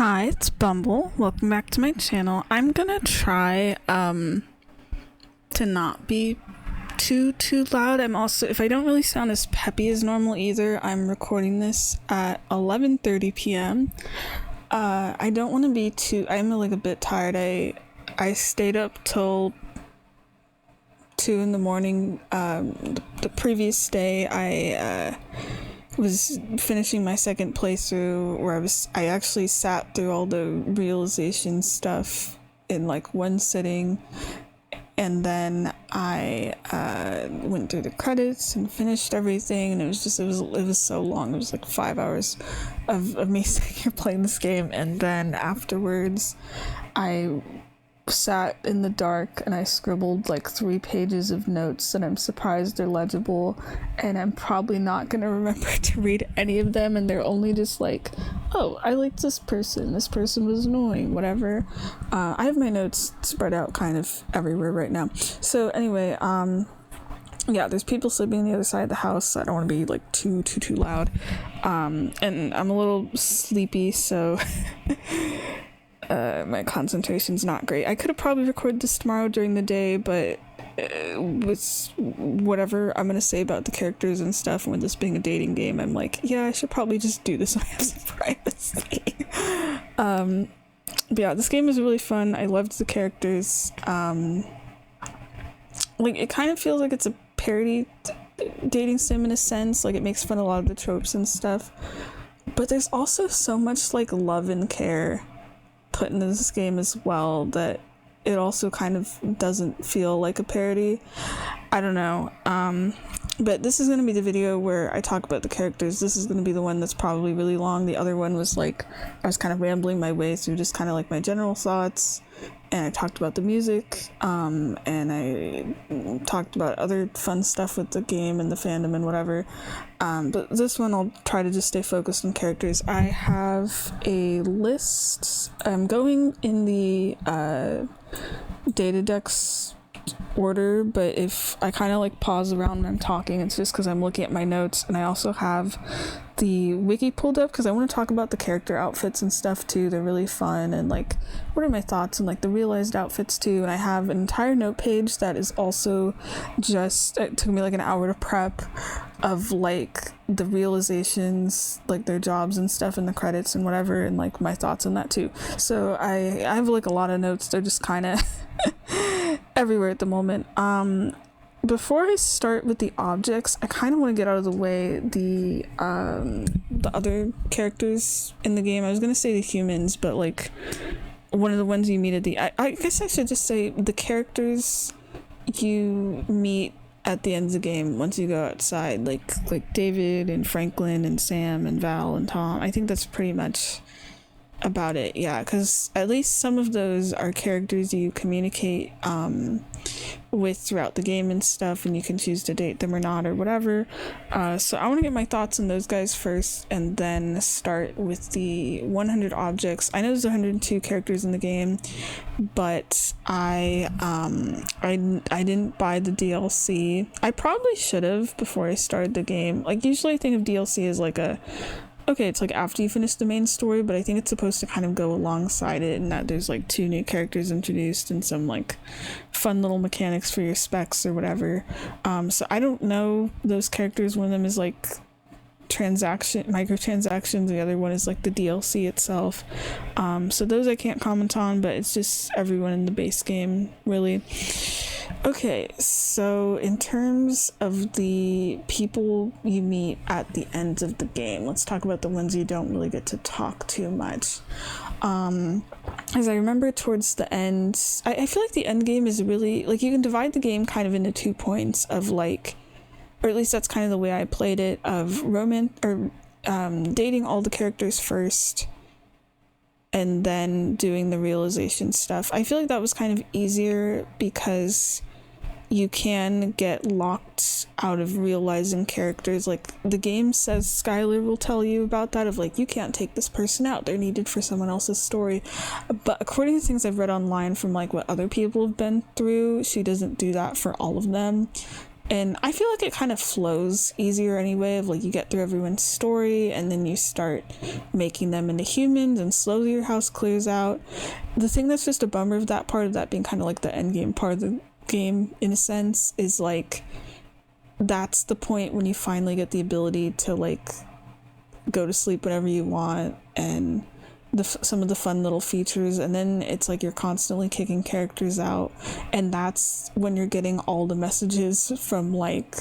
Hi, it's Bumble. Welcome back to my channel. I'm gonna try to not be too loud. I'm also, if I don't really sound as peppy as normal either, I'm recording this at 11:30 p.m. I don't want to be too, I'm like a bit tired. I stayed up till 2 in the morning. The previous day I was finishing my second playthrough where I actually sat through all the realization stuff in like one sitting, and then I went through the credits and finished everything, and it was so long. It was like 5 hours of me sitting here playing this game, and then afterwards I sat in the dark and I scribbled like 3 pages of notes that I'm surprised they're legible, and I'm probably not gonna remember to read any of them, and they're only just like, oh, I liked this person was annoying, whatever. I have my notes spread out kind of everywhere right now. So anyway, yeah, there's people sleeping on the other side of the house, so I don't want to be like too loud, and I'm a little sleepy, so my concentration's not great. I could have probably recorded this tomorrow during the day, but with whatever I'm gonna say about the characters and stuff, and with this being a dating game, I'm like, yeah, I should probably just do this when I have some privacy. But yeah, this game is really fun. I loved the characters. Like, it kind of feels like it's a parody dating sim in a sense. Like, it makes fun of a lot of the tropes and stuff, but there's also so much like love and care put into this game as well that it also kind of doesn't feel like a parody. I don't know. But this is going to be the video where I talk about the characters. This is going to be the one that's probably really long. The other one was like, I was kind of rambling my way through just kind of like my general thoughts, and I talked about the music, and I talked about other fun stuff with the game and the fandom and whatever. But this one I'll try to just stay focused on characters. I have a list. I'm going in the data decks order, but if I kind of like pause around when I'm talking, it's just because I'm looking at my notes, and I also have the wiki pulled up because I want to talk about the character outfits and stuff too. They're really fun, and like, what are my thoughts on like the realized outfits too. And I have an entire note page that is also just, it took me like an hour to prep, of like the realizations, like their jobs and stuff, and the credits and whatever, and like my thoughts on that too. So I have like a lot of notes. They're just kind of everywhere at the moment. Before I start with the objects, I kind of want to get out of the way the other characters in the game. I was gonna say the humans, but like one of the ones you meet at the, I guess I should just say the characters you meet at the end of the game once you go outside, like David and Franklin and Sam and Val and Tom. I think that's pretty much about it. Yeah, because at least some of those are characters you communicate with throughout the game and stuff, and you can choose to date them or not or whatever. So I want to get my thoughts on those guys first, and then start with the 100 objects. I know there's 102 characters in the game, but I didn't buy the DLC. I probably should have before I started the game. Like, usually I think of DLC as like okay, it's like after you finish the main story, but I think it's supposed to kind of go alongside it, and that there's like 2 new characters introduced and some like fun little mechanics for your specs or whatever. So I don't know those characters. One of them is like microtransactions, the other one is like the DLC itself. So those I can't comment on, but it's just everyone in the base game, really. Okay, so in terms of the people you meet at the end of the game, let's talk about the ones you don't really get to talk too much. As I remember towards the end, I feel like the end game is really, like, you can divide the game kind of into 2 points of like, or at least that's kind of the way I played it, of dating all the characters first, and then doing the realization stuff. I feel like that was kind of easier because you can get locked out of realizing characters. Like, the game says, Skylar will tell you about that, of like, you can't take this person out, they're needed for someone else's story. But according to things I've read online from like what other people have been through, she doesn't do that for all of them. And I feel like it kind of flows easier anyway, of like you get through everyone's story and then you start making them into humans and slowly your house clears out. The thing that's just a bummer of that being kind of like the end game part of the game in a sense, is like that's the point when you finally get the ability to like go to sleep whenever you want, and some of the fun little features, and then it's like you're constantly kicking characters out, and that's when you're getting all the messages from like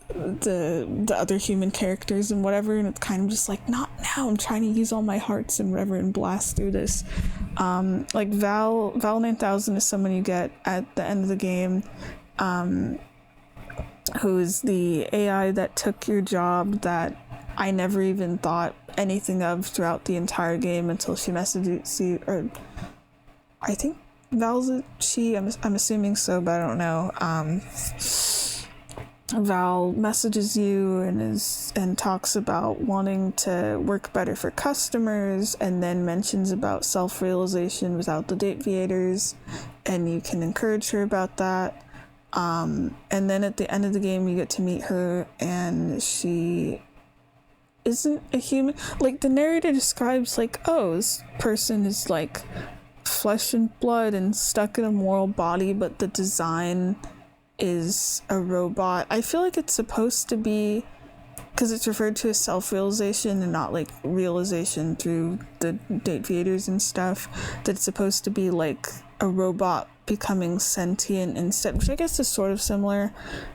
the other human characters and whatever, and it's kind of just like, not now, I'm trying to use all my hearts and whatever and blast through this. Like Val 9000 is someone you get at the end of the game, who is the AI that took your job that I never even thought anything of throughout the entire game until she messaged you, or I think Val's a she, I'm assuming so, but I don't know. Val messages you and talks about wanting to work better for customers, and then mentions about self-realization without the deviators, and you can encourage her about that. And then at the end of the game you get to meet her, and she isn't a human. Like the narrator describes like, oh, this person is like flesh and blood and stuck in a moral body, but the design is a robot. I feel like it's supposed to be, because it's referred to as self-realization and not like realization through the deviators and stuff, that it's supposed to be like a robot becoming sentient instead, which I guess is sort of similar.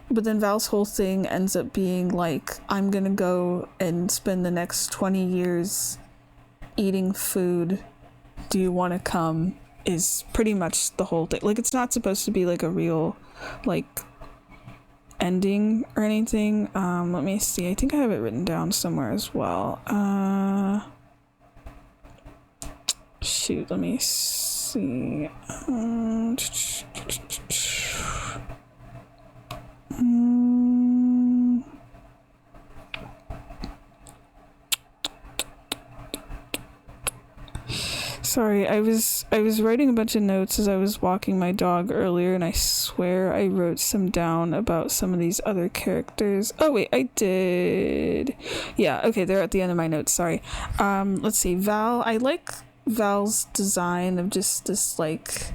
But then Val's whole thing ends up being like, I'm gonna go and spend the next 20 years eating food, do you want to come, is pretty much the whole thing. Like, it's not supposed to be like a real like ending or anything. Let me see, I think I have it written down somewhere as well. Shoot, let me see. Sorry, I was writing a bunch of notes as I was walking my dog earlier, and I swear I wrote some down about some of these other characters. Oh wait, I did. Yeah, okay, they're at the end of my notes, sorry. Let's see, Val, I like Val's design of just this like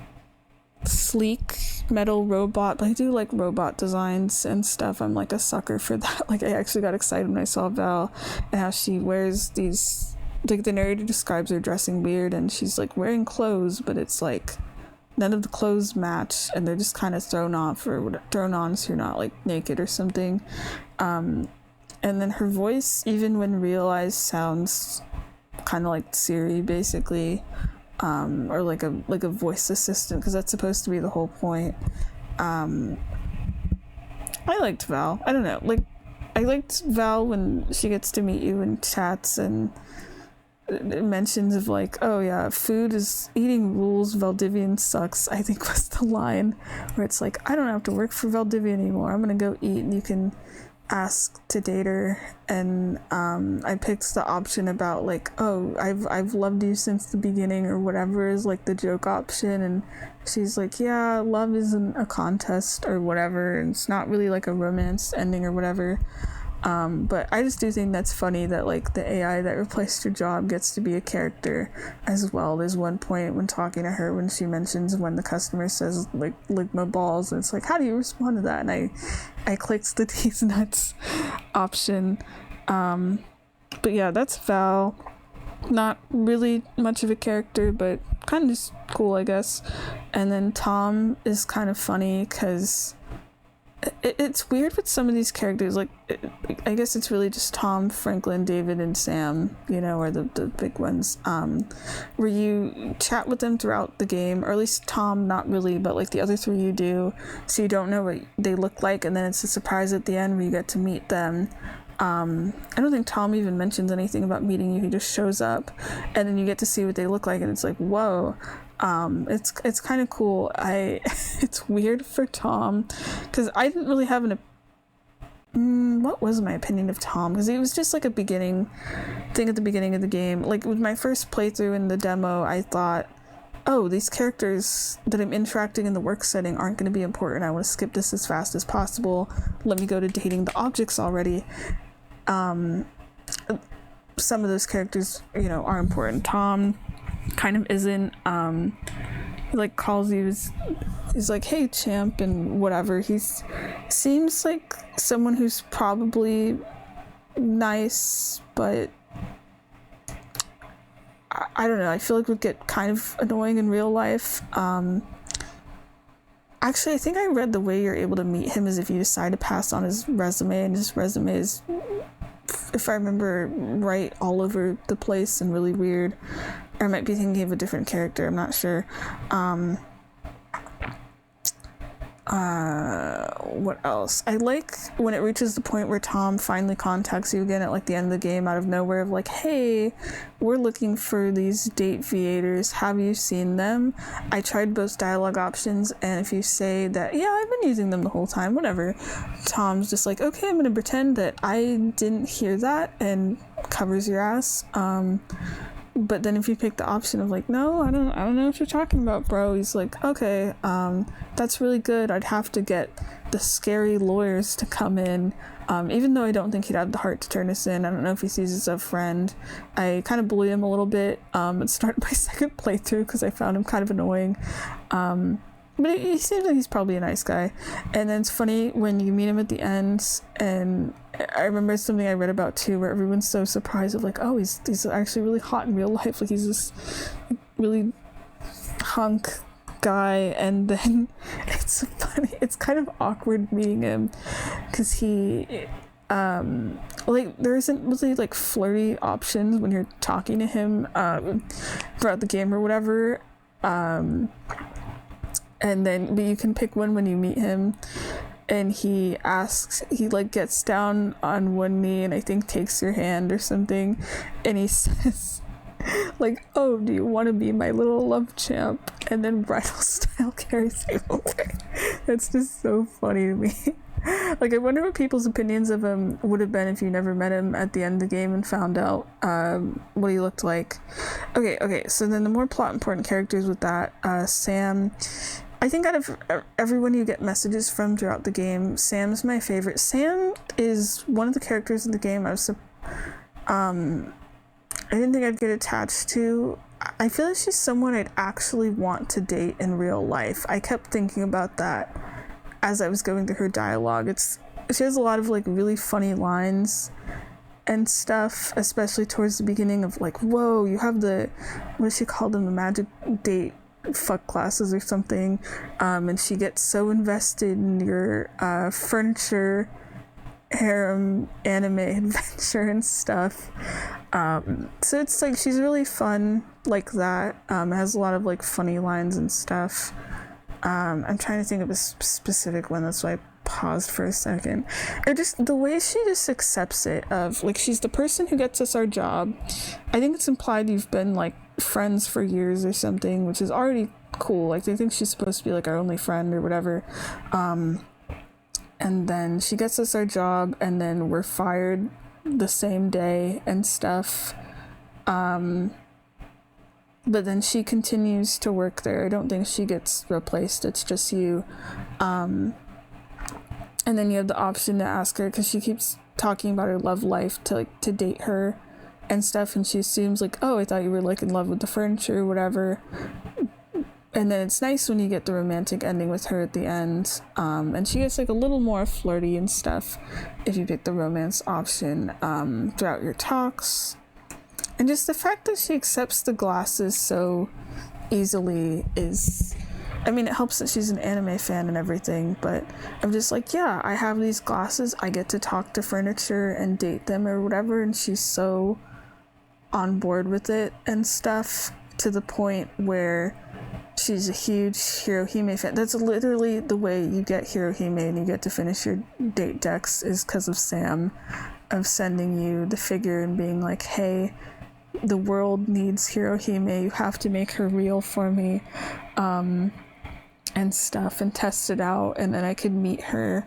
sleek metal robot, but I do like robot designs and stuff. I'm like a sucker for that. Like, I actually got excited when I saw Val and how she wears these, like the narrator describes her dressing weird, and she's like wearing clothes, but it's like none of the clothes match, and they're just kind of thrown on so you're not like naked or something. And then her voice, even when realized, sounds kind of like Siri basically, or like a voice assistant, because that's supposed to be the whole point. I liked Val. I don't know, like I liked Val when she gets to meet you and chats, and mentions of like, oh yeah, food is eating rules, Valdivian sucks, I think was the line, where it's like, I don't have to work for Valdivian anymore, I'm gonna go eat, and you can ask to date her. And I picked the option about like, oh, I've loved you since the beginning or whatever is like the joke option, and she's like, yeah, love isn't a contest or whatever, and it's not really like a romance ending or whatever. But I just do think that's funny that like the AI that replaced your job gets to be a character as well. There's one point when talking to her when she mentions when the customer says like ligma balls, and it's like, how do you respond to that? And I clicked the these nuts option. But yeah, that's Val. Not really much of a character, but kind of just cool, I guess. And then Tom is kind of funny because it's weird with some of these characters. Like, I guess it's really just Tom, Franklin, David, and Sam, you know, are the big ones, where you chat with them throughout the game, or at least Tom, not really, but like the other three you do, so you don't know what they look like, and then it's a surprise at the end where you get to meet them. I don't think Tom even mentions anything about meeting you. He just shows up, and then you get to see what they look like, and it's like, whoa. It's kind of cool. It's weird for Tom, because I didn't really have what was my opinion of Tom, because it was just like a beginning thing at the beginning of the game. Like with my first playthrough in the demo, I thought oh, these characters that I'm interacting in the work setting aren't going to be important. I want to skip this as fast as possible. Let me go to dating the objects already. Some of those characters, you know, are important. Tom kind of isn't. He like calls you, he's like, hey champ, and whatever. He's seems like someone who's probably nice, but I don't know, I feel like would get kind of annoying in real life. Actually, I think I read the way you're able to meet him is if you decide to pass on his resume, and his resume is, if I remember right, all over the place and really weird. Or I might be thinking of a different character, I'm not sure. What else? I like when it reaches the point where Tom finally contacts you again at like the end of the game out of nowhere of like, hey, we're looking for these date creators. Have you seen them? I tried both dialogue options, and if you say that, yeah, I've been using them the whole time, whatever, Tom's just like, okay, I'm gonna pretend that I didn't hear that, and covers your ass. But then if you pick the option of like, no, I don't know what you're talking about, bro, he's like, okay, that's really good. I'd have to get the scary lawyers to come in, even though I don't think he'd have the heart to turn us in. I don't know if he sees us as a friend. I kind of bully him a little bit. It started my second playthrough because I found him kind of annoying. But he seems like he's probably a nice guy. And then it's funny when you meet him at the end, and I remember something I read about too, where everyone's so surprised of like, oh, he's actually really hot in real life. Like he's this really hunk guy, and then it's funny. It's kind of awkward meeting him because he, like there isn't really like flirty options when you're talking to him throughout the game or whatever. And then, but you can pick one when you meet him, and he like gets down on one knee and I think takes your hand or something, and he says like, oh, do you want to be my little love champ? And then bridal style carries him away. That's just so funny to me. Like, I wonder what people's opinions of him would have been if you never met him at the end of the game and found out what he looked like. Okay, so then the more plot important characters with that, Sam, I think out of everyone you get messages from throughout the game, Sam's my favorite. Sam is one of the characters in the game I didn't think I'd get attached to. I feel like she's someone I'd actually want to date in real life. I kept thinking about that as I was going through her dialogue. She has a lot of like really funny lines and stuff, especially towards the beginning of like, whoa, you have what does she call them, the magic date fuck classes or something, and she gets so invested in your furniture harem anime adventure and stuff. So it's like she's really fun like that. It has a lot of like funny lines and stuff. I'm trying to think of a specific one, that's why I paused for a second. Or just the way she just accepts it, of like, she's the person who gets us our job. I think it's implied you've been like friends for years or something, which is already cool. Like, they think she's supposed to be like our only friend or whatever. And then she gets us our job, and then we're fired the same day and stuff. But then she continues to work there. I don't think she gets replaced. It's just you. And then you have the option to ask her, because she keeps talking about her love life, to date her and stuff, and she assumes like, oh, I thought you were like in love with the furniture or whatever. And then it's nice when you get the romantic ending with her at the end, and she gets like a little more flirty and stuff if you pick the romance option throughout your talks. And just the fact that she accepts the glasses so easily is, I mean, it helps that she's an anime fan and everything, but I'm just like, yeah, I have these glasses, I get to talk to furniture and date them or whatever, and she's so on board with it and stuff, to the point where she's a huge Hirohime fan. That's literally the way you get Hirohime and you get to finish your date decks, is because of Sam, of sending you the figure and being like, hey, the world needs Hirohime, you have to make her real for me, and stuff, and test it out. And then I could meet her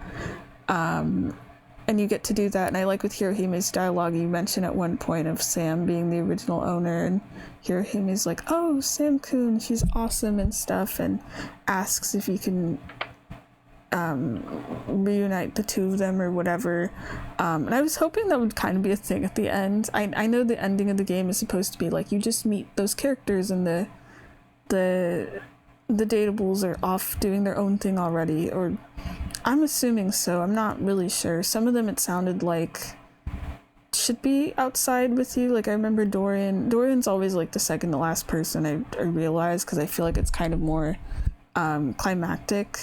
and you get to do that. And I like with Hirohime's dialogue, you mention at one point of Sam being the original owner, and Hirohime's like, oh, Sam-kun, she's awesome and stuff, and asks if you can reunite the two of them or whatever. And I was hoping that would kind of be a thing at the end. I know the ending of the game is supposed to be like you just meet those characters and the datables are off doing their own thing already, or I'm assuming so. I'm not really sure. Some of them it sounded like should be outside with you. Like I remember Dorian's always like the second to last person I realized, because I feel like it's kind of more climactic.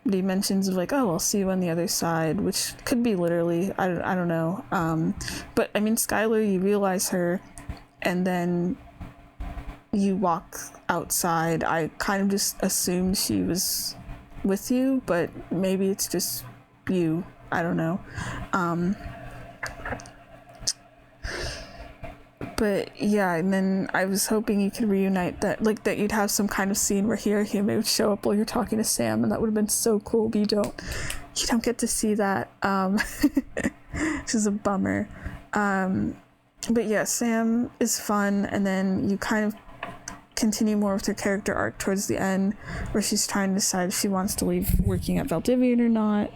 He mentions of like, oh, I'll see you on the other side, which could be literally, I don't know. But I mean, Skylar, you realize her, and then you walk outside. I kind of just assumed she was with you, but maybe it's just you. I don't know. But yeah, and then I was hoping you could reunite that, like that you'd have some kind of scene where Hirohime would show up while you're talking to Sam, and that would have been so cool, but you don't get to see that, which is a bummer. But yeah, Sam is fun, and then you kind of continue more with her character arc towards the end, where she's trying to decide if she wants to leave working at Valdivian or not.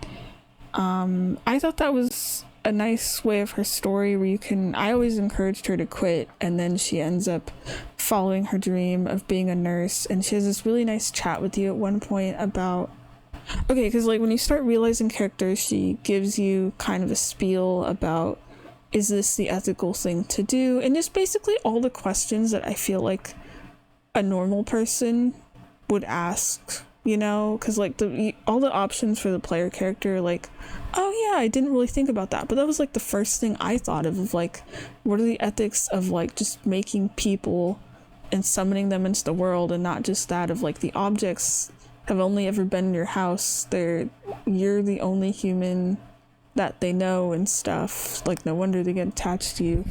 I thought that was a nice way of her story where I always encouraged her to quit, and then she ends up following her dream of being a nurse, and she has this really nice chat with you at one point about, okay, because like when you start realizing characters, she gives you kind of a spiel about, is this the ethical thing to do, and just basically all the questions that I feel like a normal person would ask, you know, because like all the options for the player character, like, oh yeah, I didn't really think about that, but that was like the first thing I thought of like, what are the ethics of like just making people and summoning them into the world, and not just that of like the objects have only ever been in your house, you're the only human that they know and stuff, like no wonder they get attached to you.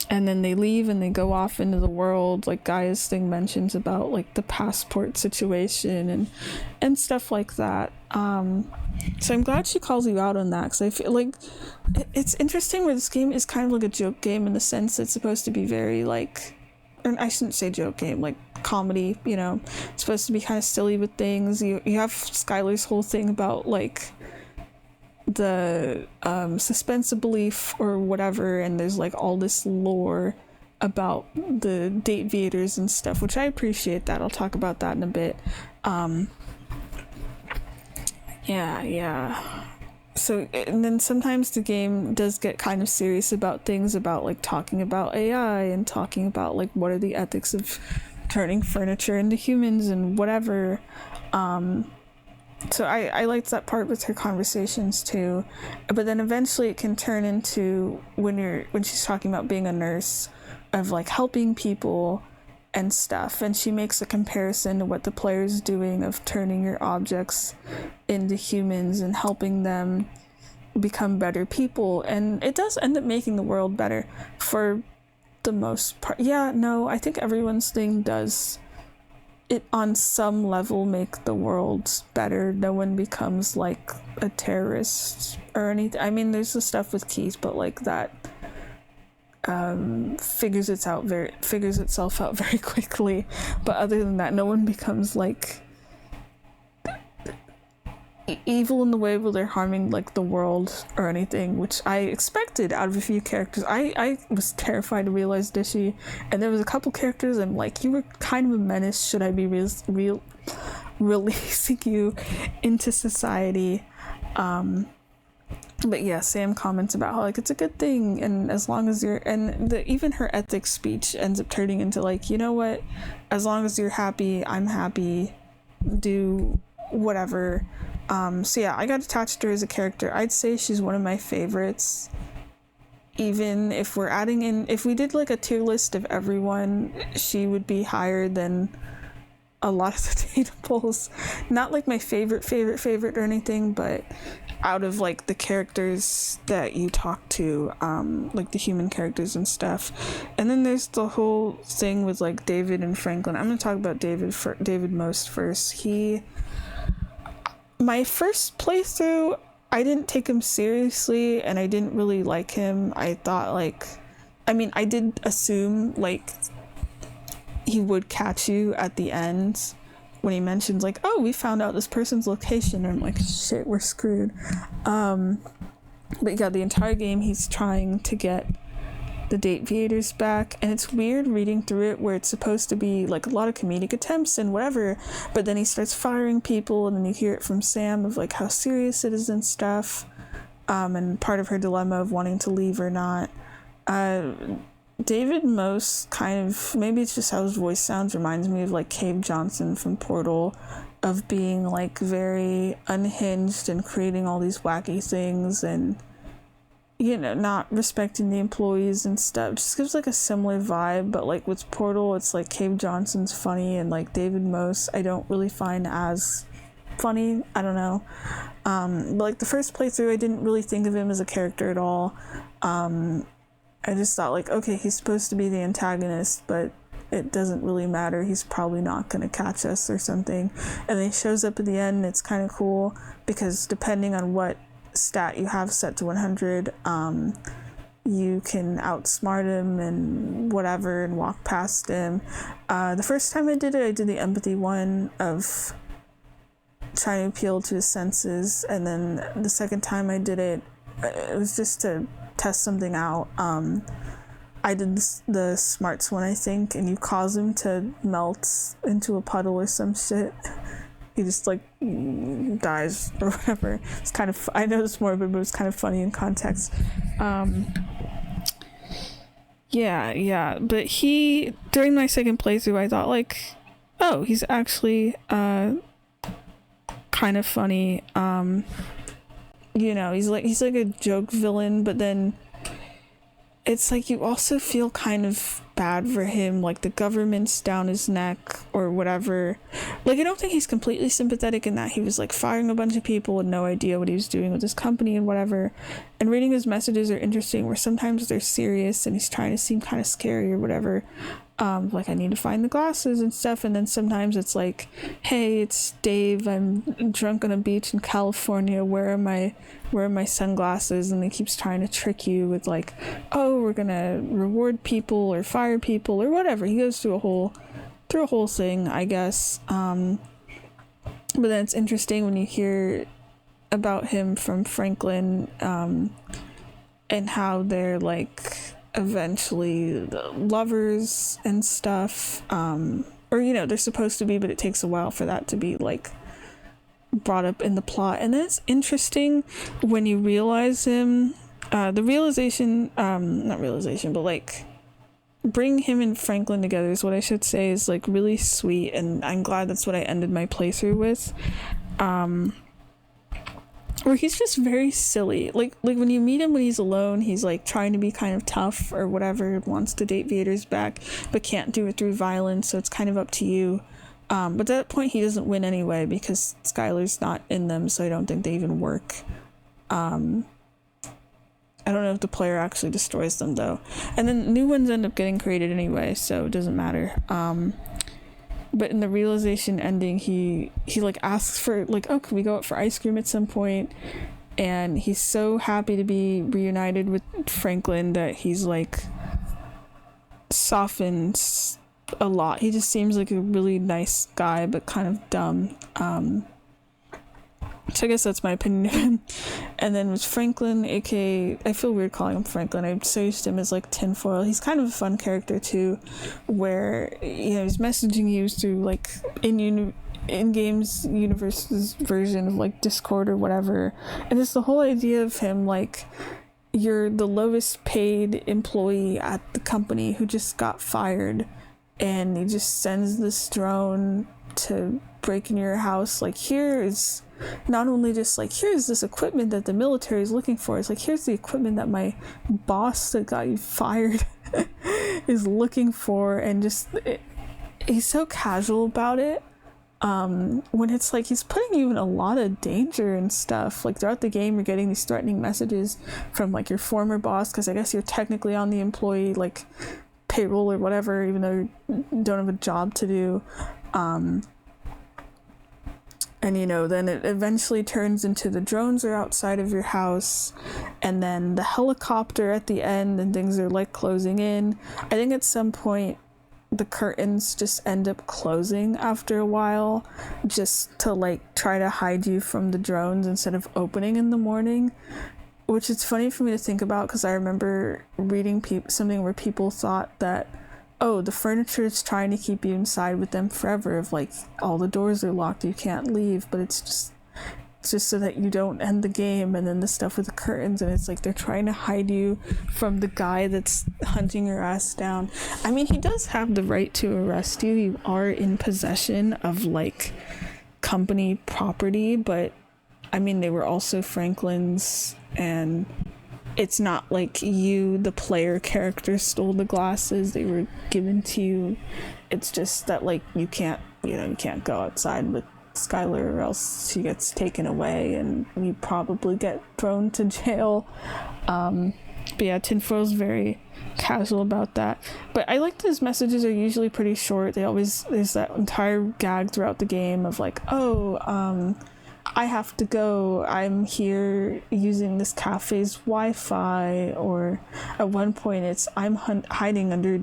And then they leave and they go off into the world, like Gaia's thing mentions about like the passport situation and stuff like that. So I'm glad she calls you out on that, because I feel like it's interesting where this game is kind of like a joke game in the sense it's supposed to be very like, or I shouldn't say joke game, like comedy, you know, it's supposed to be kind of silly with things. You have Skylar's whole thing about like the suspense of belief or whatever, and there's like all this lore about the date viators and stuff, which I appreciate that. I'll talk about that in a bit. Yeah. So, and then sometimes the game does get kind of serious about things, about like talking about AI and talking about like what are the ethics of turning furniture into humans and whatever. So I liked that part with her conversations too, but then eventually it can turn into when she's talking about being a nurse, of like helping people and stuff, and she makes a comparison to what the player's doing of turning your objects into humans and helping them become better people, and it does end up making the world better for the most part. Yeah, no, I think everyone's thing does it on some level make the world better. No one becomes like a terrorist or anything. I mean, there's the stuff with Keith, but like that figures itself out very quickly. But other than that, no one becomes like evil in the way where they're harming like the world or anything, which I expected out of a few characters. I was terrified to realize Dishi, and there was a couple characters I'm like, you were kind of a menace. Should I be releasing you into society? But yeah, Sam comments about how like it's a good thing, and as long as you're, and even her ethics speech ends up turning into like, you know what, as long as you're happy, I'm happy, do whatever. So yeah, I got attached to her as a character. I'd say she's one of my favorites. Even if we're adding in, if we did like a tier list of everyone, she would be higher than a lot of the datables. Not like my favorite or anything, but out of like the characters that you talk to, like the human characters and stuff. And then there's the whole thing with like David and Franklin. I'm gonna talk about David most first. my first playthrough, I didn't take him seriously, and I didn't really like him. I thought, like, I mean, I did assume, like, he would catch you at the end when he mentions, like, oh, we found out this person's location, and I'm like, shit, we're screwed. But yeah, the entire game he's trying to get the Deviators back, and it's weird reading through it where it's supposed to be like a lot of comedic attempts and whatever, but then he starts firing people, and then you hear it from Sam of like how serious it is and stuff, and part of her dilemma of wanting to leave or not. David Mose kind of, maybe it's just how his voice sounds, reminds me of like Cave Johnson from Portal, of being like very unhinged and creating all these wacky things, and you know, not respecting the employees and stuff. Just gives like a similar vibe, but like with Portal, it's like Cave Johnson's funny, and like David Mose I don't really find as funny. I don't know. But like the first playthrough, I didn't really think of him as a character at all. I just thought like, okay, he's supposed to be the antagonist, but it doesn't really matter. He's probably not going to catch us or something. And then he shows up at the end, and it's kind of cool because depending on what stat you have set to 100, you can outsmart him and whatever and walk past him. The first time I did it, I did the empathy one of trying to appeal to his senses, and then the second time I did it, it was just to test something out. I did the smarts one, I think, and you cause him to melt into a puddle or some shit. He just like dies or whatever. It's kind of, I know it's morbid, but it's kind of funny in context. Yeah, but he, during my second playthrough, I thought like, oh, he's actually kind of funny. You know, he's like a joke villain, but then it's like you also feel kind of bad for him, like the government's down his neck or whatever. Like, I don't think he's completely sympathetic in that he was like firing a bunch of people with no idea what he was doing with his company and whatever. And reading his messages are interesting, where sometimes they're serious and he's trying to seem kind of scary or whatever. Like, I need to find the glasses and stuff, and then sometimes it's like, hey, it's Dave, I'm drunk on a beach in California, where are my sunglasses? And he keeps trying to trick you with like, oh, we're gonna reward people or fire people or whatever. He goes through a whole thing, I guess. But then it's interesting when you hear about him from Franklin, and how they're like eventually lovers and stuff, or you know, they're supposed to be, but it takes a while for that to be like brought up in the plot. And then it's interesting when you realize him, the realization, not realization, but like bring him and Franklin together is what I should say, is like really sweet, and I'm glad that's what I ended my playthrough with. Where he's just very silly. Like when you meet him when he's alone, he's like trying to be kind of tough or whatever, wants the Deviators back, but can't do it through violence, so it's kind of up to you. But at that point he doesn't win anyway because Skylar's not in them, so I don't think they even work. I don't know if the player actually destroys them though. And then new ones end up getting created anyway, so it doesn't matter. But in the realization ending, he like asks for like, oh, can we go out for ice cream at some point? And he's so happy to be reunited with Franklin that he's like softened a lot. He just seems like a really nice guy, but kind of dumb. So I guess that's my opinion of him. And then with Franklin, aka, I feel weird calling him Franklin, I'm so used to him as like tinfoil. He's kind of a fun character too, where, you know, he's messaging you through like in-games universe's version of like Discord or whatever. And it's the whole idea of him like, you're the lowest paid employee at the company who just got fired, and he just sends this drone to break into your house. Like, here is not only just like, here's this equipment that the military is looking for, it's like, here's the equipment that my boss that got you fired is looking for. And just he's so casual about it, when it's like he's putting you in a lot of danger and stuff. Like throughout the game you're getting these threatening messages from like your former boss, because I guess you're technically on the employee like payroll or whatever, even though you don't have a job to do. And then it eventually turns into the drones are outside of your house, and then the helicopter at the end, and things are like closing in. I think at some point the curtains just end up closing after a while, just to like try to hide you from the drones instead of opening in the morning, which is funny for me to think about, because I remember reading something where people thought that, oh, the furniture is trying to keep you inside with them forever, if like all the doors are locked, you can't leave, but it's just so that you don't end the game. And then the stuff with the curtains, and it's like they're trying to hide you from the guy that's hunting your ass down. I mean, he does have the right to arrest you. You are in possession of like company property, but I mean, they were also Franklin's, and it's not like you, the player character, stole the glasses. They were given to you. It's just that like you can't go outside with Skylar, or else she gets taken away and you probably get thrown to jail. But yeah, Tinfoil's very casual about that. But I like his messages are usually pretty short. There's that entire gag throughout the game of like, oh, I have to go, I'm here using this cafe's Wi-Fi, or at one point it's I'm hiding under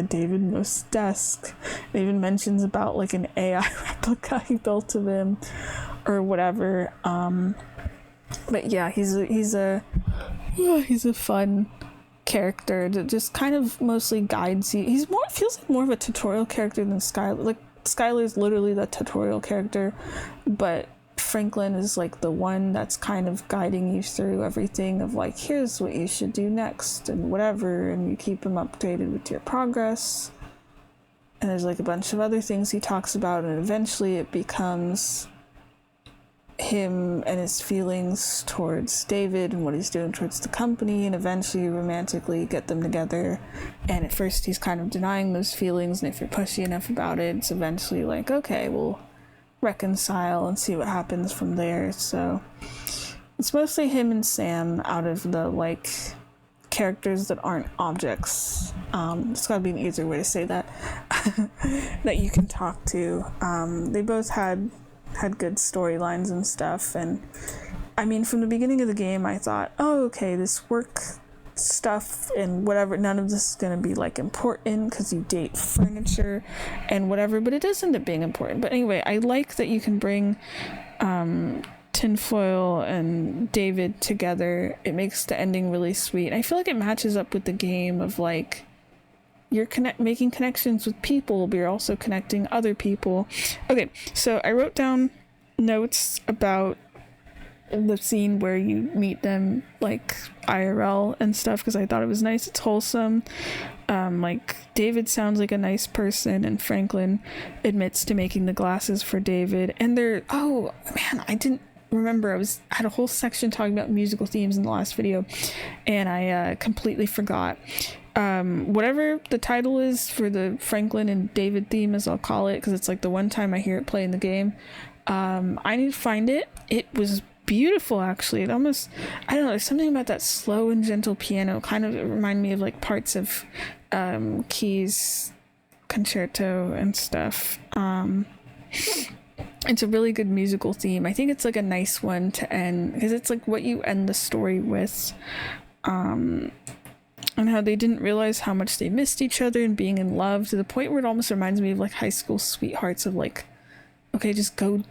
David Most's desk. It even mentions about like an AI replica he built of him or whatever. But yeah, he's a fun character that just kind of mostly guides you. Feels like more of a tutorial character than Skylar. Like Skylar's literally the tutorial character, but Franklin is like the one that's kind of guiding you through everything of like, here's what you should do next and whatever, and you keep him updated with your progress. And there's like a bunch of other things he talks about, and eventually it becomes him and his feelings towards David and what he's doing towards the company, and eventually romantically get them together. And at first he's kind of denying those feelings, and if you're pushy enough about it, it's eventually like, okay, we'll reconcile and see what happens from there. So it's mostly him and Sam out of the like characters that aren't objects. It's gotta be an easier way to say that that you can talk to. They both had good storylines and stuff, and I mean, from the beginning of the game I thought, oh, okay, this work stuff and whatever, none of this is going to be like important because you date furniture and whatever, but it does end up being important. But anyway, I like that you can bring Tinfoil and David together. It makes the ending really sweet. I feel like it matches up with the game of like you're making connections with people, but you're also connecting other people. Okay, so I wrote down notes about the scene where you meet them like IRL and stuff, because I thought it was nice. It's wholesome. Like David sounds like a nice person, and Franklin admits to making the glasses for David. And they're, oh man, I didn't remember, I had a whole section talking about musical themes in the last video, and I completely forgot. Whatever the title is for the Franklin and David theme, as I'll call it, because it's like the one time I hear it play in the game. I need to find it. It was beautiful, actually. It almost, I don't know, there's something about that slow and gentle piano kind of remind me of like parts of Key's concerto and stuff. It's a really good musical theme. I think it's like a nice one to end, because it's like what you end the story with, and how they didn't realize how much they missed each other and being in love, to the point where it almost reminds me of like high school sweethearts of like, okay, just go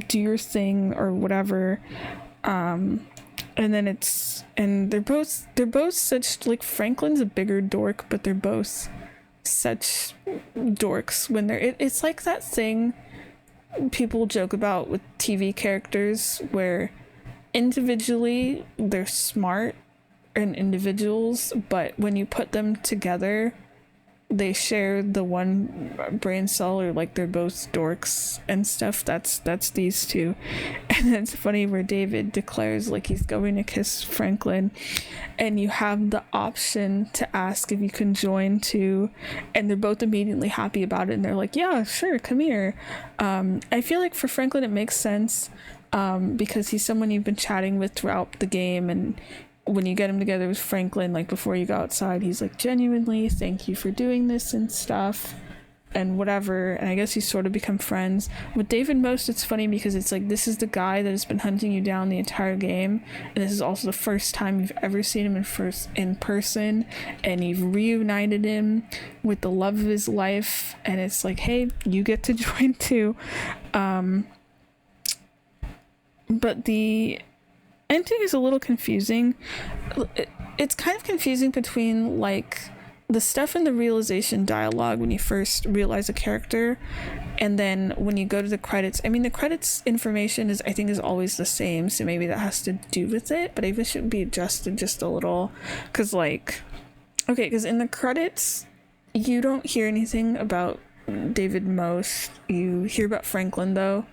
do your thing or whatever. And then they're both such, like, Franklin's a bigger dork, but they're both such dorks when it's like that thing people joke about with TV characters where individually they're smart and individuals, but when you put them together they share the one brain cell, or like they're both dorks and stuff. That's these two. And it's funny where David declares like he's going to kiss Franklin, and you have the option to ask if you can join too, and they're both immediately happy about it, and they're like, yeah, sure, come here. I feel like for Franklin it makes sense, because he's someone you've been chatting with throughout the game, and when you get him together with Franklin, like before you go outside, he's like, genuinely, thank you for doing this and stuff. and whatever, and I guess you sort of become friends. With David Most, it's funny because it's like, this is the guy that has been hunting you down the entire game, and this is also the first time you've ever seen him in person, and you've reunited him with the love of his life, and it's like, hey, you get to join too. But the ending is a little confusing. It's kind of confusing between like the stuff in the realization dialogue when you first realize a character, and then when you go to the credits. I mean, the credits information is, I think, is always the same, so maybe that has to do with it, but I wish it would be adjusted just a little, because like, okay, because in the credits you don't hear anything about David Most. You hear about Franklin though,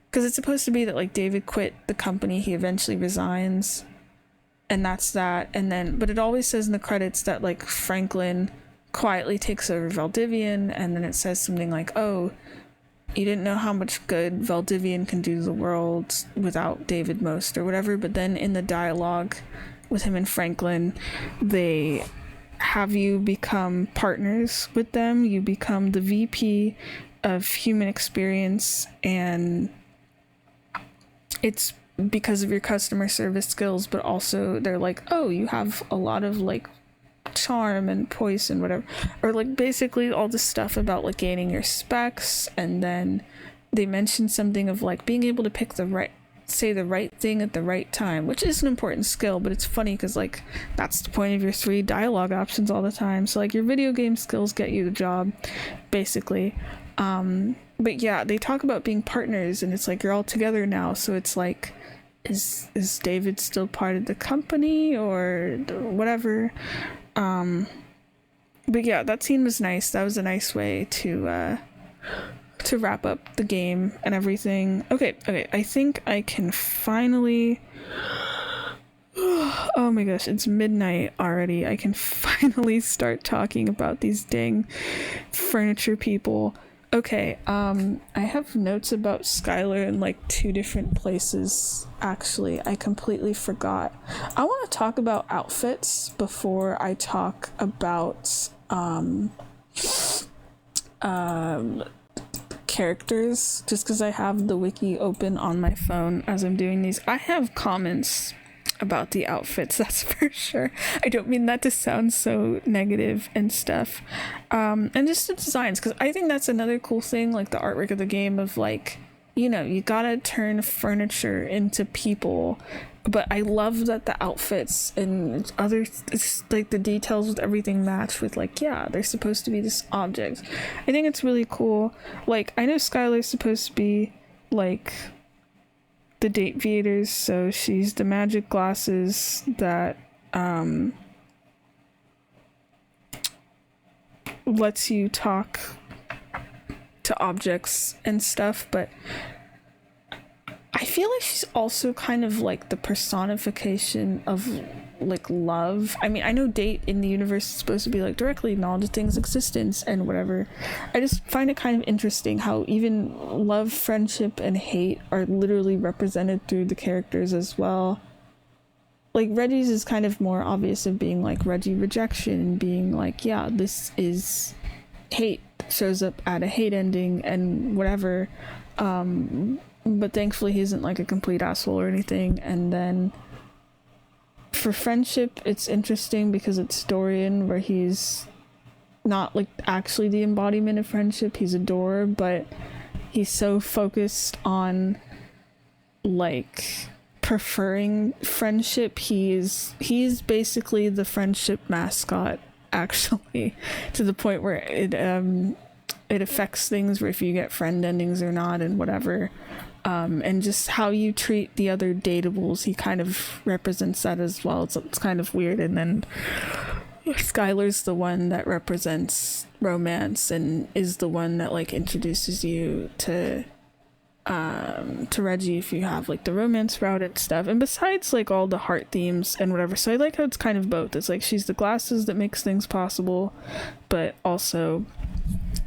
because it's supposed to be that like David quit the company, he eventually resigns, and that's that. And then, but it always says in the credits that like Franklin quietly takes over Valdivian, and then it says something like, oh, you didn't know how much good Valdivian can do to the world without David Most, or whatever. But then in the dialogue with him and Franklin, they have you become partners with them. You become the VP of human experience, and it's because of your customer service skills, but also they're like, oh, you have a lot of like charm and poise and whatever, or like basically all this stuff about like gaining your specs. And then they mention something of like being able to pick the right thing at the right time, which is an important skill. But it's funny because like that's the point of your 3 dialogue options all the time, so like your video game skills get you the job basically. But yeah, they talk about being partners, and it's like you're all together now, so it's like, is David still part of the company or whatever? But yeah, that scene was nice. That was a nice way to wrap up the game and everything. Okay, I think I can finally oh my gosh, it's midnight already. I can finally start talking about these dang furniture people. Okay, I have notes about Skylar in like 2 different places, actually. I completely forgot. I want to talk about outfits before I talk about characters, just because I have the wiki open on my phone as I'm doing these. I have comments about the outfits, that's for sure. I don't mean that to sound so negative and stuff. And just the designs, because I think that's another cool thing, like the artwork of the game of like, you know, you gotta turn furniture into people. But I love that the outfits and other, it's like the details with everything match with like, yeah, they're supposed to be this object. I think it's really cool. Like, I know Skylar's supposed to be like the Date Viators, so she's the magic glasses that lets you talk to objects and stuff, but I feel like she's also kind of like the personification of like love. I mean, I know Date in the universe is supposed to be like directly acknowledge things' existence and whatever. I just find it kind of interesting how even love, friendship, and hate are literally represented through the characters as well. Like Reggie's is kind of more obvious of being like Reggie rejection and being like, yeah, this is hate, shows up at a hate ending and whatever. But thankfully he isn't like a complete asshole or anything. And then for friendship, it's interesting because it's Dorian, where he's not like actually the embodiment of friendship. He's a door, but he's so focused on like preferring friendship. He's basically the friendship mascot, actually, to the point where it affects things, where if you get friend endings or not and whatever. And just how you treat the other dateables, he kind of represents that as well. It's kind of weird. And then Skylar's the one that represents romance and is the one that like introduces you to Reggie if you have like the romance route and stuff. And besides like all the heart themes and whatever, so I like how it's kind of both. It's like she's the glasses that makes things possible, but also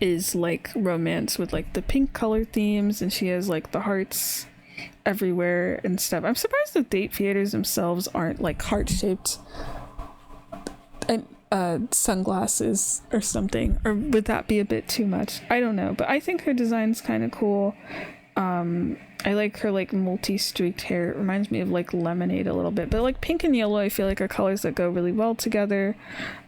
is like romance with like the pink color themes, and she has like the hearts everywhere and stuff. I'm surprised the Date Viators themselves aren't like heart shaped. And sunglasses or something, or would that be a bit too much? I don't know, but I think her design's kind of cool. I like her like multi-streaked hair. It reminds me of like Lemonade a little bit, but like pink and yellow I feel like are colors that go really well together.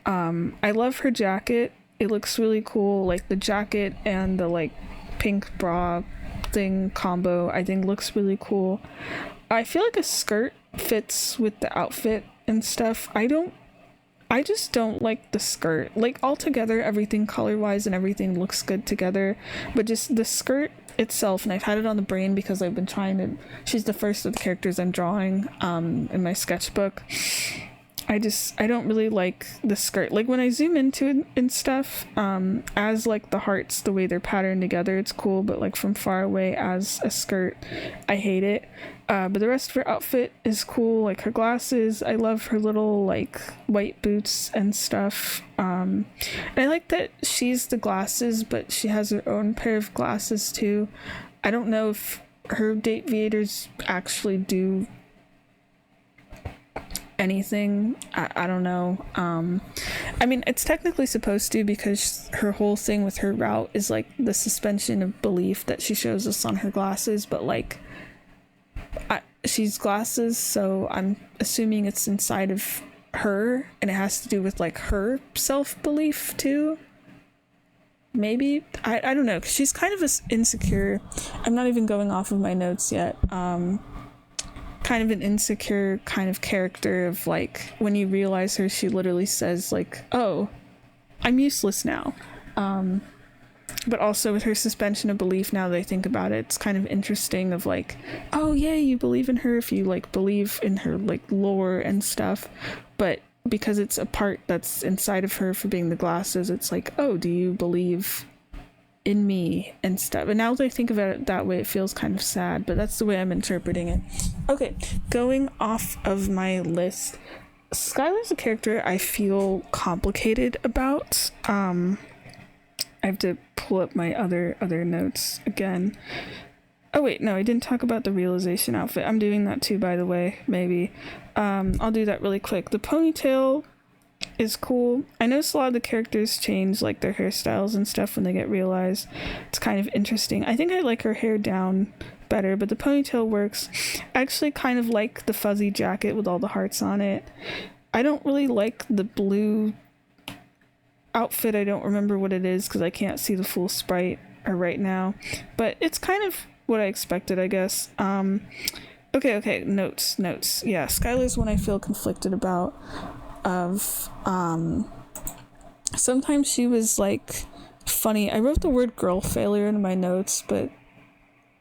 I love her jacket. It looks really cool. Like the jacket and the like pink bra thing combo I think looks really cool. I feel like a skirt fits with the outfit and stuff. I just don't like the skirt. Like altogether, everything color-wise and everything looks good together, but just the skirt itself, and I've had it on the brain because I've been trying to, she's the first of the characters I'm drawing in my sketchbook. I don't really like the skirt. Like when I zoom into it and stuff, as like the hearts, the way they're patterned together, it's cool, but like from far away as a skirt, I hate it. But the rest of her outfit is cool, like her glasses. I love her little like white boots and stuff. And I like that she's the glasses, but she has her own pair of glasses too. I don't know if her deviators actually do anything. I don't know. I mean, it's technically supposed to, because her whole thing with her route is like the suspension of belief that she shows us on her glasses, but like she's glasses, so I'm assuming it's inside of her and it has to do with like her self-belief too, maybe. I don't know, 'cause she's kind of insecure. I'm not even going off of my notes yet. Kind of an insecure kind of character of like, when you realize her, she literally says like, oh, I'm useless now. But also with her suspension of belief, now that I think about it, it's kind of interesting of like, oh yeah, you believe in her if you like believe in her like lore and stuff, but because it's a part that's inside of her for being the glasses, it's like, oh, do you believe in me and stuff? And now that I think about it that way, it feels kind of sad, but that's the way I'm interpreting it. Okay, going off of my list, Skylar's a character I feel complicated about. I have to pull up my other notes again. Oh wait, no, I didn't talk about the realization outfit. I'm doing that too, by the way, maybe. I'll do that really quick. The ponytail is cool. I noticed a lot of the characters change like their hairstyles and stuff when they get realized. It's kind of interesting. I think I like her hair down better, but the ponytail works. I actually kind of like the fuzzy jacket with all the hearts on it. I don't really like the blue outfit. I don't remember what it is because I can't see the full sprite right now, but it's kind of what I expected, I guess. Okay, notes. Yeah, Skylar's one I feel conflicted about. Sometimes she was like funny. I wrote the word girl failure in my notes, but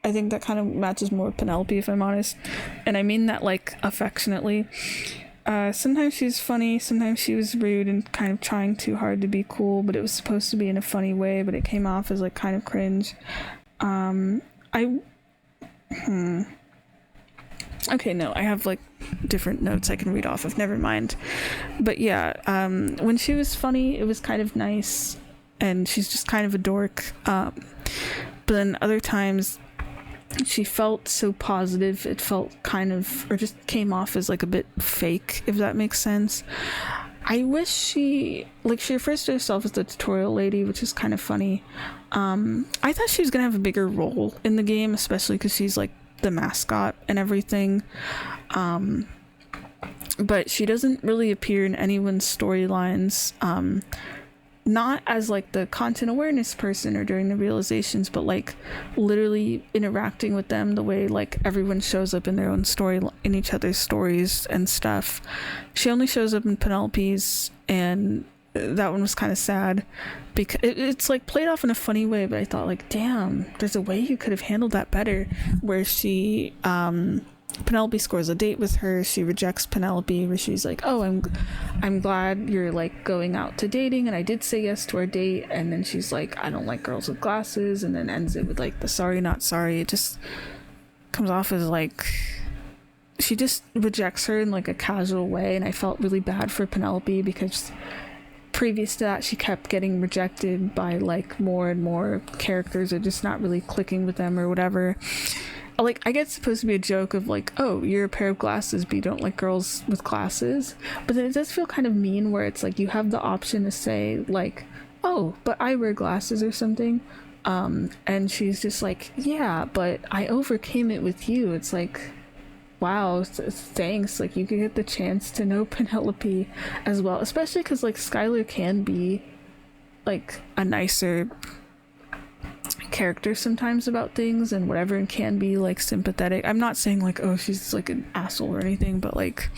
I think that kind of matches more with Penelope, if I'm honest, and I mean that like affectionately. Sometimes she was funny, sometimes she was rude and kind of trying too hard to be cool, but it was supposed to be in a funny way, but it came off as like kind of cringe. Okay, no, I have like different notes I can read off of, never mind. But yeah, when she was funny, it was kind of nice, and she's just kind of a dork. But then other times, she felt so positive, it felt kind of, or just came off as like a bit fake, if that makes sense. I wish she refers to herself as the tutorial lady, which is kind of funny. I thought she was gonna have a bigger role in the game, especially because she's like the mascot and everything. But she doesn't really appear in anyone's storylines. Not as like the content awareness person or during the realizations, but like literally interacting with them the way like everyone shows up in their own story, in each other's stories and stuff. She only shows up in Penelope's, and that one was kind of sad because it's like played off in a funny way, but I thought like, damn, there's a way you could have handled that better, where she Penelope scores a date with her, she rejects Penelope, where she's like, oh, I'm glad you're like going out to dating, and I did say yes to our date, and then she's like, I don't like girls with glasses, and then ends it with like the sorry not sorry. It just comes off as like she just rejects her in like a casual way, and I felt really bad for Penelope because previous to that she kept getting rejected by like more and more characters, or just not really clicking with them or whatever. like, I get supposed to be a joke of like, oh, you're a pair of glasses but you don't like girls with glasses, but then it does feel kind of mean where it's like you have the option to say like, oh, but I wear glasses or something, and she's just like, yeah, but I overcame it with you. It's like, wow, thanks. Like, you could get the chance to know Penelope as well, especially because like Skylar can be like a nicer character sometimes about things and whatever, and can be like sympathetic. I'm not saying like, oh, she's like an asshole or anything, but like,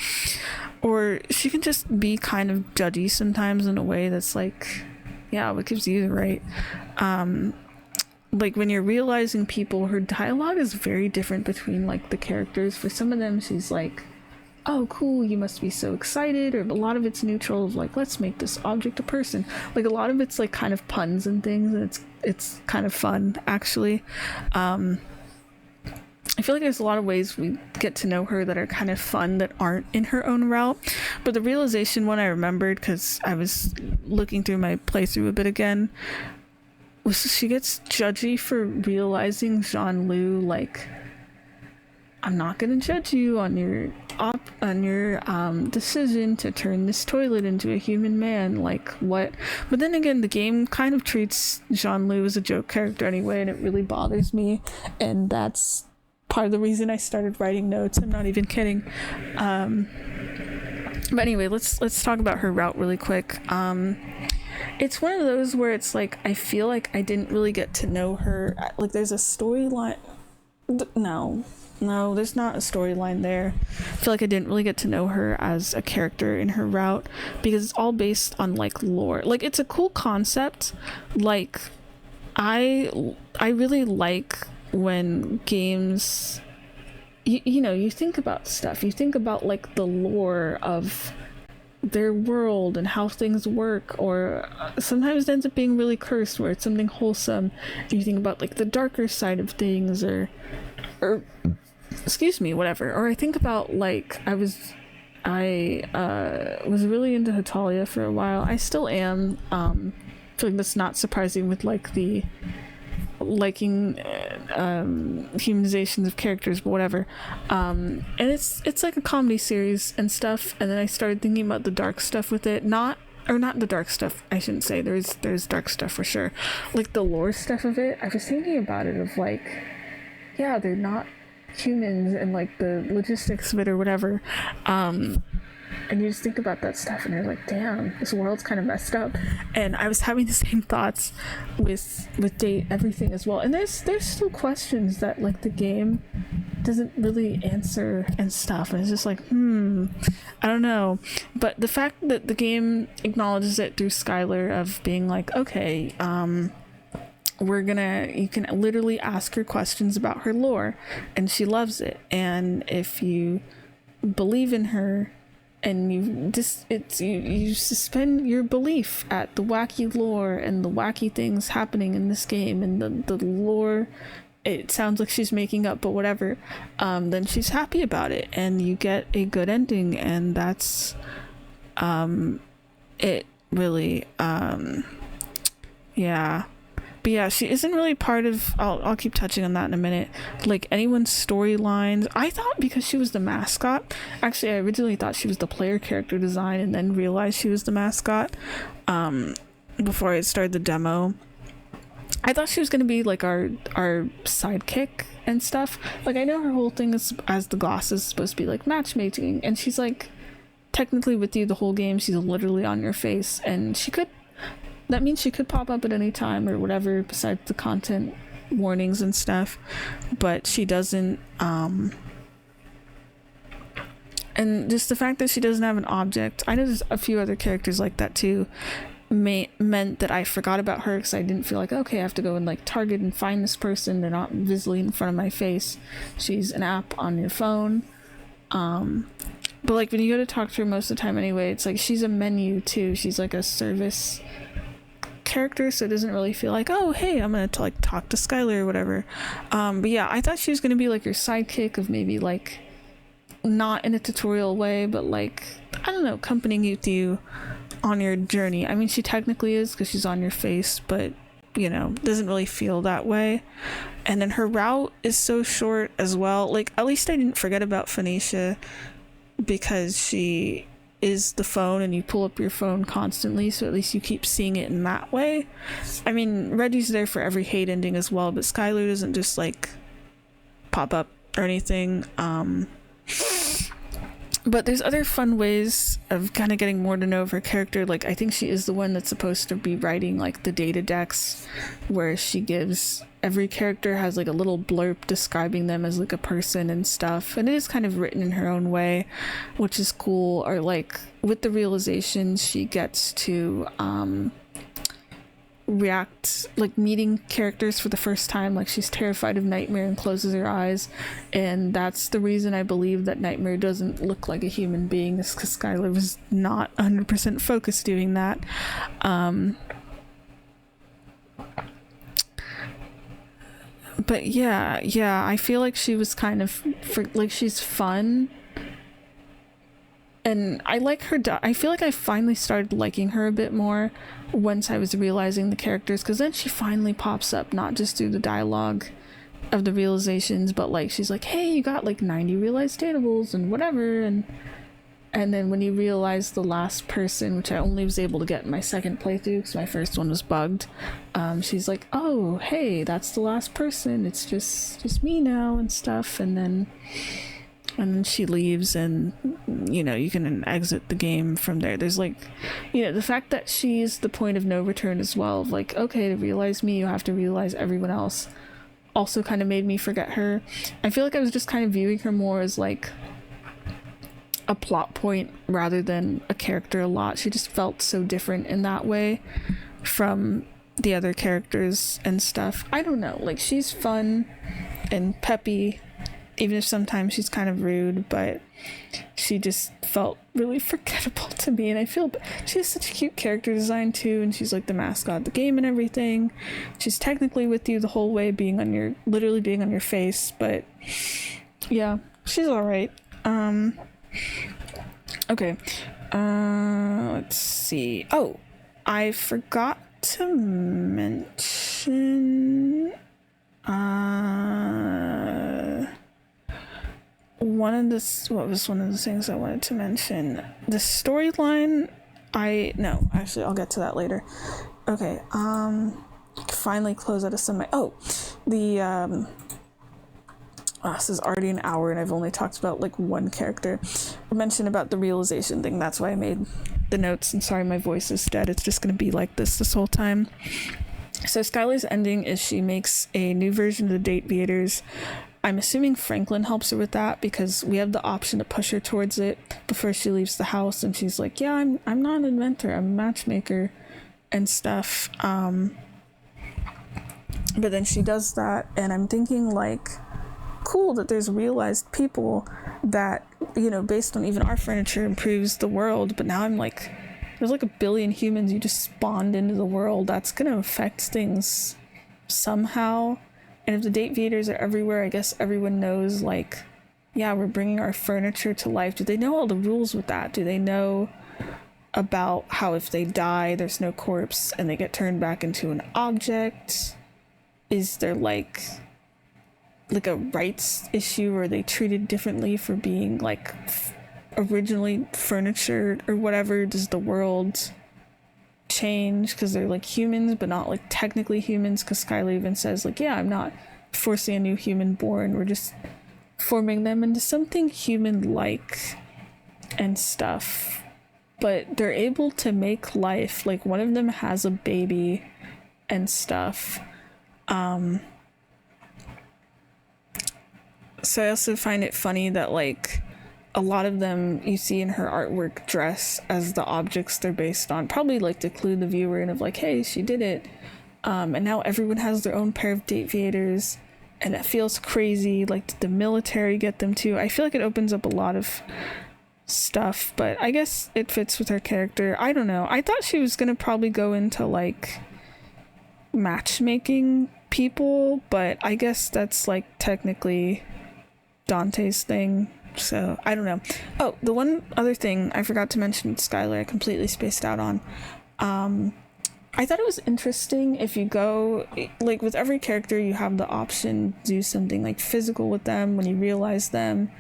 or she can just be kind of judgy sometimes in a way that's like, yeah, what gives you the right? Like when you're realizing people, her dialogue is very different between like the characters. For some of them she's like, oh cool, you must be so excited, or a lot of it's neutral of like, let's make this object a person. Like a lot of it's like kind of puns and things, and it's kind of fun actually. I feel like there's a lot of ways we get to know her that are kind of fun that aren't in her own route. But the realization one I remembered, because I was looking through my playthrough a bit again, was she gets judgy for realizing Jean-Lu, like, I'm not gonna judge you on your decision to turn this toilet into a human man, like what? But then again, the game kind of treats Jean-Lu as a joke character anyway, and it really bothers me, and that's part of the reason I started writing notes. I'm not even kidding. But anyway, let's talk about her route really quick. It's one of those where it's like, I feel like I didn't really get to know her. Like, there's a storyline. No, there's not a storyline there. I feel like I didn't really get to know her as a character in her route, because it's all based on like lore. Like, it's a cool concept. Like, I really like when games, you know, you think about stuff. You think about like the lore of their world and how things work, or sometimes it ends up being really cursed where it's something wholesome, and you think about like the darker side of things, or excuse me, whatever. Or I think about like, I was really into Hetalia for a while. I still am. I feel like that's not surprising with like the liking humanizations of characters, but whatever. And it's like a comedy series and stuff, and then I started thinking about the dark stuff with it. Not the dark stuff, I shouldn't say, there's dark stuff for sure, like the lore stuff of it. I was thinking about it of like, yeah, they're not humans, and like the logistics of it or whatever, and you just think about that stuff and you're like, damn, this world's kind of messed up. And I was having the same thoughts with date everything as well. And there's still questions that like the game doesn't really answer and stuff, and it's just like, I don't know. But the fact that the game acknowledges it through Skylar of being like, okay, you can literally ask her questions about her lore, and she loves it. And if you believe in her, and you suspend your belief at the wacky lore and the wacky things happening in this game, and the lore, it sounds like she's making up, but whatever, then she's happy about it, and you get a good ending, and that's it really. Yeah. But yeah, she isn't really part of, I'll keep touching on that in a minute, like anyone's storylines. I thought because she was the mascot, actually I originally thought she was the player character design, and then realized she was the mascot before I started the demo. I thought she was going to be like our sidekick and stuff. Like, I know her whole thing is, as the glasses, is supposed to be like matchmaking, and she's like technically with you the whole game. She's literally on your face, and that means she could pop up at any time or whatever, besides the content warnings and stuff, but she doesn't. And just the fact that she doesn't have an object, I know there's a few other characters like that too, meant that I forgot about her, because I didn't feel like, okay, I have to go and like target and find this person. They're not visibly in front of my face. She's an app on your phone. But like when you go to talk to her most of the time anyway, it's like she's a menu too. She's like a service character, so it doesn't really feel like, oh hey, I'm gonna like talk to Skylar or whatever. But yeah, I thought she was gonna be like your sidekick, of maybe like not in a tutorial way, but like, I don't know, accompanying you on your journey. I mean, she technically is, because she's on your face, but doesn't really feel that way. And then her route is so short as well. Like, at least I didn't forget about Phoenicia, because she is the phone and you pull up your phone constantly, so at least you keep seeing it in that way. I mean, Reggie's there for every hate ending as well, but Skylar doesn't just like pop up or anything. But there's other fun ways of kind of getting more to know her character. Like, I think she is the one that's supposed to be writing like the data decks, where she gives every character has like a little blurb describing them as like a person and stuff, and it is kind of written in her own way, which is cool. Or like with the realizations, she gets to react, like meeting characters for the first time, like she's terrified of Nightmare and closes her eyes, and that's the reason I believe that Nightmare doesn't look like a human being, is because Skylar was not 100% focused doing that. But yeah, I feel like she was kind of like, she's fun, and I like her. I feel like I finally started liking her a bit more once I was realizing the characters, because then she finally pops up, not just through the dialogue of the realizations, but like she's like, hey, you got like 90 realized datables and whatever, and then when you realize the last person, which I only was able to get in my second playthrough because my first one was bugged, she's like, oh hey, that's the last person, it's just me now and stuff, and then she leaves, and you can exit the game from there. There's like, the fact that she's the point of no return as well, of like, okay, to realize me you have to realize everyone else, also kind of made me forget her. I feel like I was just kind of viewing her more as like a plot point rather than a character a lot. She just felt so different in that way from the other characters and stuff. I don't know, like, she's fun and peppy, even if sometimes she's kind of rude, but she just felt really forgettable to me. And I feel she has such a cute character design too, and she's like the mascot of the game and everything. She's technically with you the whole way, literally being on your face, but yeah, she's all right. Okay, let's see. Oh, I forgot to mention what was one of the things I wanted to mention? The storyline. I'll get to that later. Okay, finally close out of some of my, this is already an hour and I've only talked about like one character. I mentioned about the realization thing, that's why I made the notes, and sorry my voice is dead, it's just gonna be like this whole time. So Skylar's ending is she makes a new version of the Date Beaters. I'm assuming Franklin helps her with that, because we have the option to push her towards it before she leaves the house, and she's like, yeah, I'm not an inventor, I'm a matchmaker and stuff. But then she does that, and I'm thinking like, cool that there's realized people that, based on even our furniture, improves the world, but now I'm like, there's like 1 billion humans you just spawned into the world, that's gonna affect things somehow. And if the Date Beaters are everywhere, I guess everyone knows, like, yeah, we're bringing our furniture to life. Do they know all the rules with that? Do they know about how if they die, there's no corpse and they get turned back into an object? Is there like a rights issue, or are they treated differently for being like originally furniture or whatever? Does the world change because they're like humans but not like technically humans? Because Skylar even says like, yeah, I'm not forcing a new human born, we're just forming them into something human-like and stuff. But they're able to make life, like one of them has a baby and stuff. So I also find it funny that like a lot of them you see in her artwork dress as the objects they're based on, probably like to clue the viewer in of like, hey, she did it. And now everyone has their own pair of Date Beaters, and it feels crazy. Like, did the military get them too? I feel like it opens up a lot of stuff, but I guess it fits with her character. I don't know. I thought she was gonna probably go into like matchmaking people, but I guess that's like technically Dante's thing, so I don't know. Oh, the one other thing I forgot to mention with Skylar, I completely spaced out on, I thought it was interesting if you go, like with every character, you have the option to do something like physical with them when you realize them.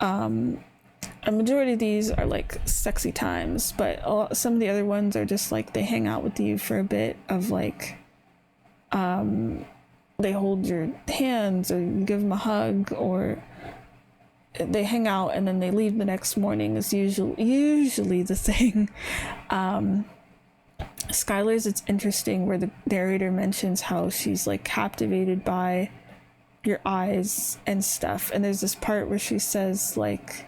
A majority of these are like sexy times, but some of the other ones are just like they hang out with you for a bit of like, they hold your hands or you give them a hug, or they hang out and then they leave the next morning is usually the thing. Skylar's, it's interesting where the narrator mentions how she's like captivated by your eyes and stuff, and there's this part where she says like,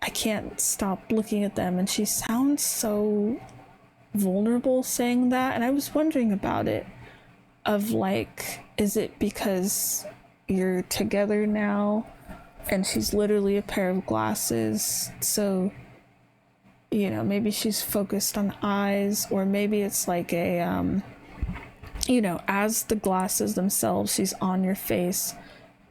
I can't stop looking at them, and she sounds so vulnerable saying that, and I was wondering about it, of like, is it because you're together now and she's literally a pair of glasses, so you know, maybe she's focused on eyes, or maybe it's like a you know, as the glasses themselves, she's on your face.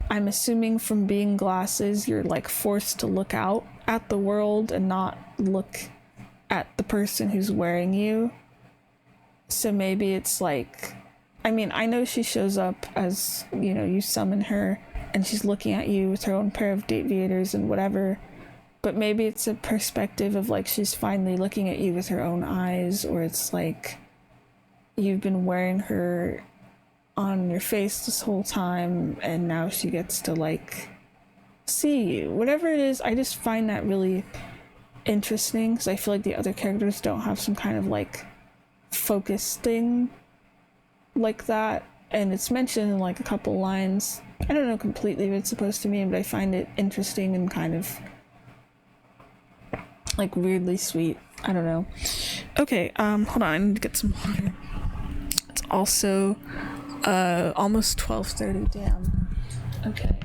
I'm assuming from being glasses, you're like forced to look out at the world and not look at the person who's wearing you. So maybe it's like, I mean, I know she shows up as, you know, you summon her and she's looking at you with her own pair of deviators and whatever, but maybe it's a perspective of like she's finally looking at you with her own eyes, or it's like you've been wearing her on your face this whole time and now she gets to like see you. Whatever it is, I just find that really interesting because I feel like the other characters don't have some kind of like focus thing like that, and it's mentioned in like a couple lines. I don't know completely what it's supposed to mean, but I find it interesting and kind of like weirdly sweet. I don't know. Okay, hold on, I need to get some water. It's also almost 12:30. Damn. Okay.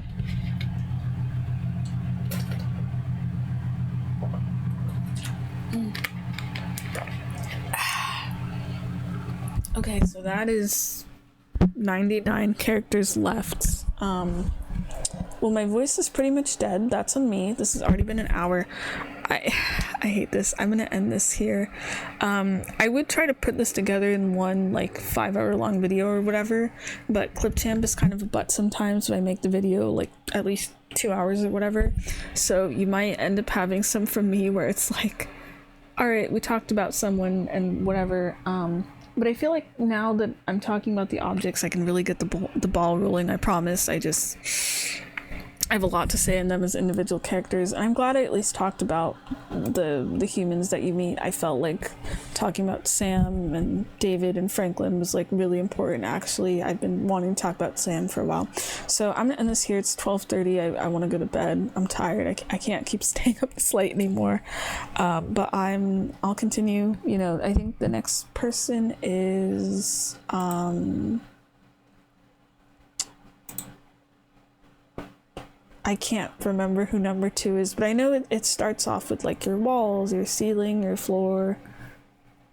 Okay, so that is 99 characters left. Well, my voice is pretty much dead. That's on me. This has already been an hour. I hate this. I'm gonna end this here. I would try to put this together in one like 5-hour long video or whatever, but Clipchamp is kind of a butt sometimes when I make the video like at least 2 hours or whatever. So you might end up having some from me where it's like, all right, we talked about someone and whatever. But I feel like now that I'm talking about the objects, I can really get the ball rolling. I promise. I have a lot to say in them as individual characters, and I'm glad I at least talked about the humans that you meet. I felt like talking about Sam and David and Franklin was like really important. Actually, I've been wanting to talk about Sam for a while, so I'm gonna end this here. It's 12:30. I want to go to bed. I'm tired. I can't keep staying up this late anymore. But I'll continue. You know, I think the next person is I can't remember who number 2 is, but I know it starts off with like your walls, your ceiling, your floor,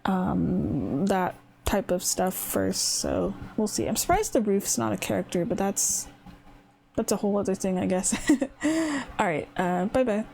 that type of stuff first. So we'll see. I'm surprised the roof's not a character, but that's a whole other thing, I guess. All right, bye bye.